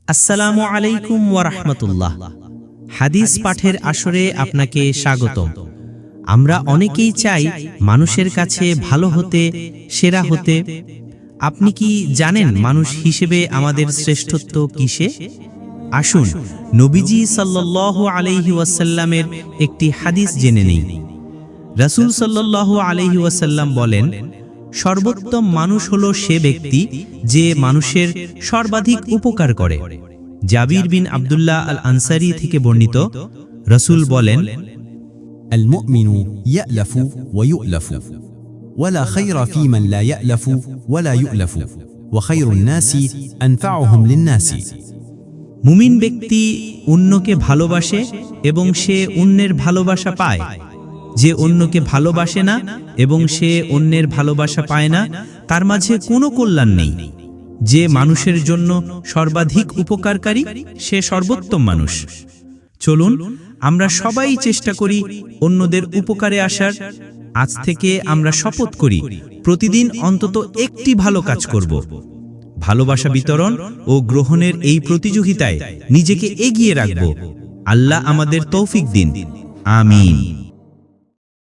আসসালামু আলাইকুম ওয়া রাহমাতুল্লাহ। হাদিস পাঠের আসরে আপনাকে স্বাগতম। আমরা অনেকেই চাই মানুষের কাছে ভালো হতে, সেরা হতে। আপনি কি জানেন মানুষ হিসেবে আমাদের শ্রেষ্ঠত্ব কিসে? আসুন নবীজি সাল্লাল্লাহু আলাইহি ওয়াসাল্লামের একটি হাদিস জেনে নেই। রাসূল সাল্লাল্লাহু আলাইহি ওয়াসাল্লাম বলেন, সর্বোত্তম মানুষ হলো সে ব্যক্তি যে মানুষের সর্বাধিক উপকার করে। জাবির বিন আব্দুল্লাহ আল আনসারী থেকে বর্ণিত, রাসূল বলেন, المؤمن يألف ويؤلف ولا خير في من لا يألف ولا يؤلف وخير الناس أنفعهم للناس। মুমিন ব্যক্তি অন্যকে ভালোবাসে এবং সে অন্যের ভালোবাসা পায়। যে অন্যকে ভালোবাসে না এবং সে অন্যের ভালোবাসা পায় না, তার মাঝে কোনো কল্যাণ নেই। যে মানুষের জন্য সর্বাধিক উপকারকারী, সে সর্বোত্তম মানুষ। চলুন আমরা সবাই চেষ্টা করি অন্যদের উপকারে আসার। আজ থেকে আমরা শপথ করি প্রতিদিন অন্তত একটি ভালো কাজ করব। ভালোবাসা বিতরণ ও গ্রহণের এই প্রতিযোগিতায় নিজেকে এগিয়ে রাখব। আল্লাহ আমাদের তৌফিক দিন। আমিন।